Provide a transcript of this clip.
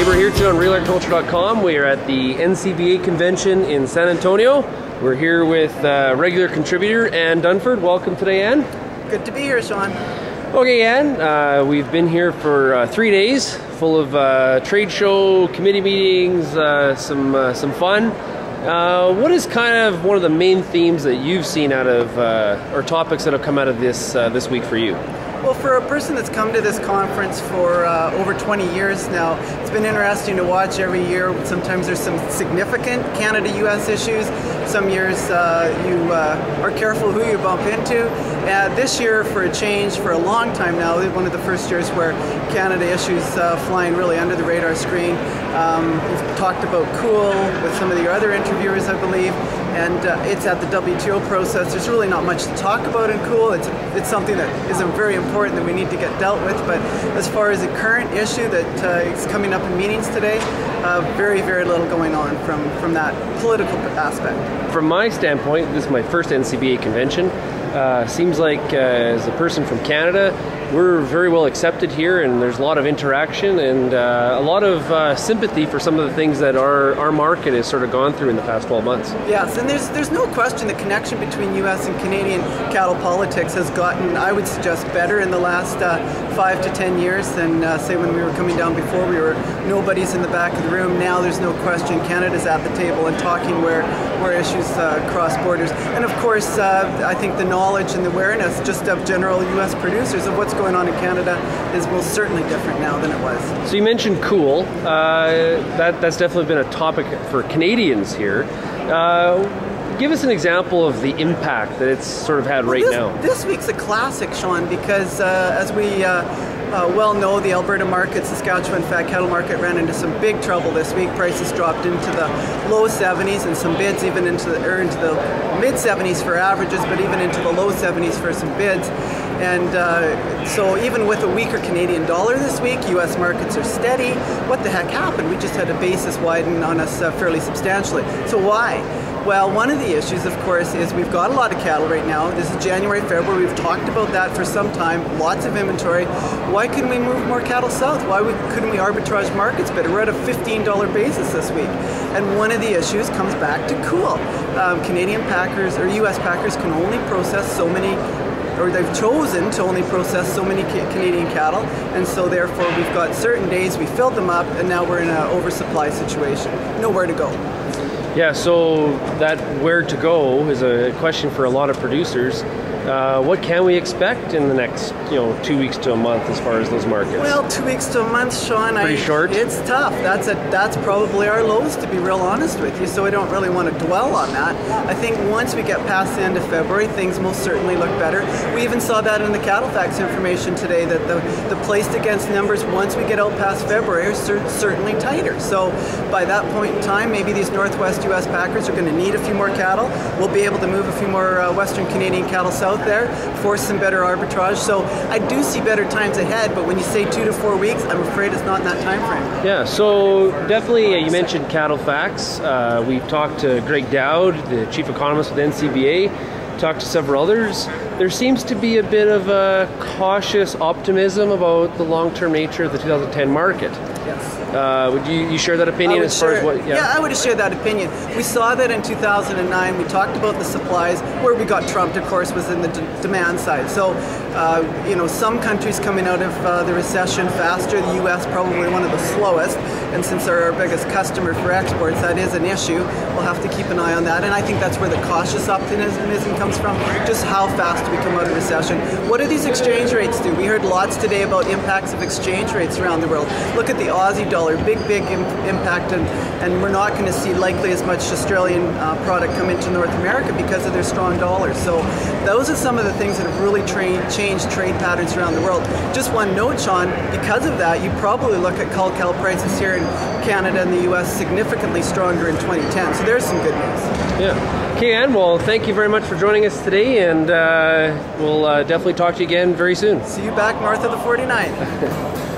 Hey, we're here today on realagriculture.com. We are at the NCBA convention in San Antonio. We're here with regular contributor Ann Dunford. Welcome today, Ann. Good to be here, Sean. Okay, Ann, we've been here for 3 days, full of trade show, committee meetings, some fun. What is kind of one of the main themes that you've seen out of, or topics that have come out of this week for you? Well, for a person that's come to this conference for over 20 years now, it's been interesting to watch every year. Sometimes there's some significant Canada-US issues. Some years you are careful who you bump into. This year, for a change, for a long time now, one of the first years where Canada issues flying really under the radar screen. We've talked about cool with some of the other interviewers, I believe, and it's at the WTO process. There's really not much to talk about in cool. It's something that is very important that we need to get dealt with, but as far as the current issue that is coming up in meetings today, very, very little going on from that political aspect. From my standpoint, this is my first NCBA convention. Seems like as a person from Canada, we're very well accepted here, and there's a lot of interaction and a lot of sympathy for some of the things that our market has sort of gone through in the past 12 months. Yes, and there's no question the connection between U.S. and Canadian cattle politics has gotten, I would suggest, better in the last 5 to 10 years than say when we were coming down before. We were nobody's in the back of the room. Now there's no question Canada's at the table and talking where issues cross borders. And of course, I think the knowledge and the awareness just of general U.S. producers of what's going on in Canada is most certainly different now than it was. So you mentioned cool. That's definitely been a topic for Canadians here. Give us an example of the impact that it's sort of had now. This week's a classic, Sean, because as we well know, the Alberta market, Saskatchewan fat cattle market ran into some big trouble this week. Prices dropped into the low 70s and some bids even into the mid 70s for averages, but even into the low 70s for some bids. And so even with a weaker Canadian dollar this week, U.S. markets are steady. What the heck happened? We just had a basis widen on us fairly substantially. So why? Well, one of the issues, of course, is we've got a lot of cattle right now. This is January, February. We've talked about that for some time. Lots of inventory. Why couldn't we move more cattle south? Why couldn't we arbitrage markets better? We're at a $15 basis this week. And one of the issues comes back to cool. Canadian packers or U.S. packers can only process so many, or they've chosen to only process so many Canadian cattle, and so therefore we've got certain days we filled them up, and now we're in an oversupply situation. Nowhere to go. Yeah, so that where to go is a question for a lot of producers. What can we expect in the next 2 weeks to a month as far as those markets? Well, 2 weeks to a month, Sean. Pretty short? It's tough. That's probably our lows, to be real honest with you, so I don't really want to dwell on that. I think once we get past the end of February, things most certainly look better. We even saw that in the cattle facts information today, that the placed against numbers once we get out past February are certainly tighter. So by that point in time, maybe these Northwest U.S. packers are going to need a few more cattle. We'll be able to move a few more Western Canadian cattle south there, force some better arbitrage. So I do see better times ahead, but when you say 2 to 4 weeks, I'm afraid it's not in that time frame. Yeah, so definitely you mentioned cattle facts. We've talked to Greg Dowd, the chief economist with NCBA, talked to several others. There seems to be a bit of a cautious optimism about the long-term nature of the 2010 market. Yes. Would you share that opinion as far as what? Yeah, I would share that opinion. We saw that in 2009. We talked about the supplies. Where we got trumped, of course, was in the demand side. So, some countries coming out of the recession faster. The U.S. probably one of the slowest. And since they're our biggest customer for exports, that is an issue. We'll have to keep an eye on that. And I think that's where the cautious optimism comes from. Just how fast we come out of recession. What do these exchange rates do? We heard lots today about impacts of exchange rates around the world. Look at the Aussie dollar, big impact, and we're not going to see likely as much Australian product come into North America because of their strong dollar. So those are some of the things that have really changed trade patterns around the world. Just one note, Sean, because of that, you probably look at cull cow prices here in Canada and the U.S. significantly stronger in 2010. So there's some good news. Yeah. Okay, Ann, well, thank you very much for joining us today, and we'll definitely talk to you again very soon. See you back north of the 49th.